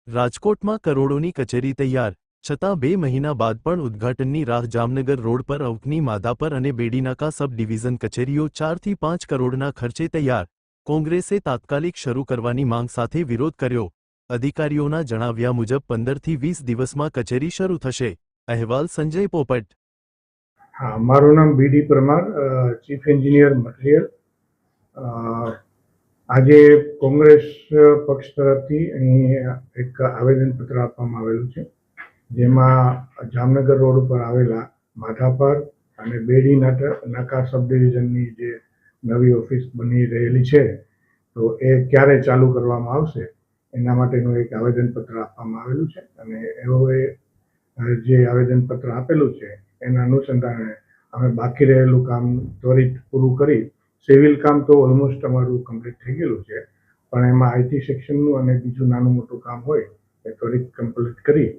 રાજકોટમાં કરોડોની કચેરી તૈયાર, છતાં 2 મહિના બાદ પણ ઉદ્ઘાટનની રાહ. જામનગર રોડ પર અવકની માધાપર અને બેડીનાકા સબ ડિવિઝન કચેરીઓ 4 થી 5 કરોડના ખર્ચે તૈયાર. કોંગ્રેસે તાત્કાલિક શરૂ કરવાની માંગ સાથે વિરોધ કર્યો. અધિકારીઓના જણાવ્યા મુજબ 15 થી 20 દિવસમાં કચેરી શરૂ થશે. અહેવાલ સંજય પોપટ. હા, મારું નામ બીડી પરમાર, ચીફ એન્જિનિયર મટીરિયલ. આજે કોંગ્રેસ પક્ષ તરફથી અહીં એક આવેદનપત્ર આપવામાં આવેલું છે, જેમાં જામનગર રોડ ઉપર આવેલા માધાપર અને બેડી નાકા સબ ડિવિઝનની જે નવી ઓફિસ બની રહેલી છે, તો એ ક્યારે ચાલુ કરવામાં આવશે એના માટેનું એક આવેદનપત્ર આપવામાં આવેલું છે. અને એઓએ જે આવેદનપત્ર આપેલું છે એના અનુસંધાને અમે બાકી રહેલું કામ ત્વરિત પૂરું કરી. સિવિલ કામ તો ઓલમોસ્ટ અમારું કમ્પ્લીટ થઈ ગયેલું છે, પણ એમાં આઈટી સેક્શનનું અને બીજું નાનું મોટું કામ હોય એ ત્વરિત કમ્પ્લીટ કરી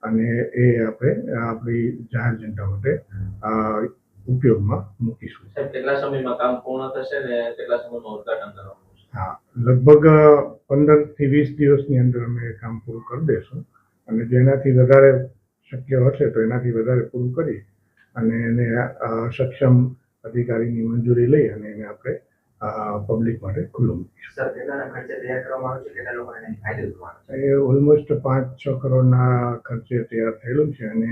અને એ આપણે આપણી જાહેર જનતા માટે ઉપયોગમાં મૂકીશું. કેટલા સમયમાં કામ પૂર્ણ થશે ને કેટલા સમયમાં ઉદ્ઘાટન કરવાનું છે? હા, લગભગ 15 થી 20 દિવસની અંદર અમે કામ પૂરું કરી દઈશું, અને જેનાથી વધારે શક્ય હશે તો એનાથી વધારે પૂરું કરી અને એને સક્ષમ અધિકારીની મંજૂરી લઈ અને એને આપણે પબ્લિક માટે ખુલ્લું મૂકીશું. એ ઓલમોસ્ટ 5-6 કરોડના ખર્ચે તૈયાર થયેલું છે, અને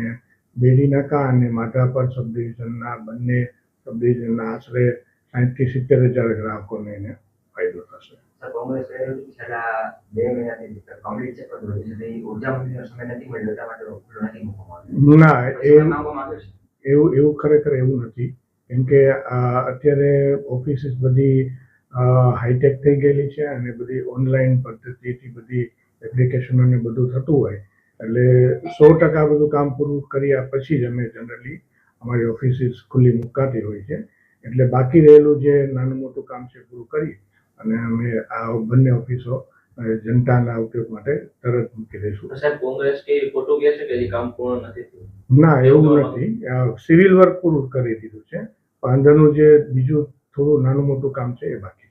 બેડીનાકા અને માધાપર સબ ડિવિઝનના બંને સબ ડિવિઝનના આશરે 60 થી 70,000 ગ્રાહકોને એને ફાયદો થશે. ના, એવું ખરેખર એવું નથી, કેમ કે અત્યારે ઓફિસીસ બધી હાઈટેક થઈ ગયેલી છે અને બધી ઓનલાઈન પદ્ધતિથી બધી એપ્લિકેશનોને બધું થતું હોય એટલે 100% બધું કામ પૂરું કર્યા પછી જ અમે જનરલી અમારી ઓફિસીસ ખુલ્લી મુકાતી હોય છે. એટલે બાકી રહેલું જે નાનું મોટું કામ છે પૂરું કરી અને અમે આ બંને ઓફિસો જનતાના ઉપયોગ માટે તરત મૂકી દઈશું. કોંગ્રેસ કે ખોટું કહે છે કે કામ પૂર્ણ નથી થયું? ના, એવું નથી. સિવિલ વર્ક પૂરું કરી દીધું છે, અંદરનું જે બીજું થોડું નાનું મોટું કામ છે એ બાકી.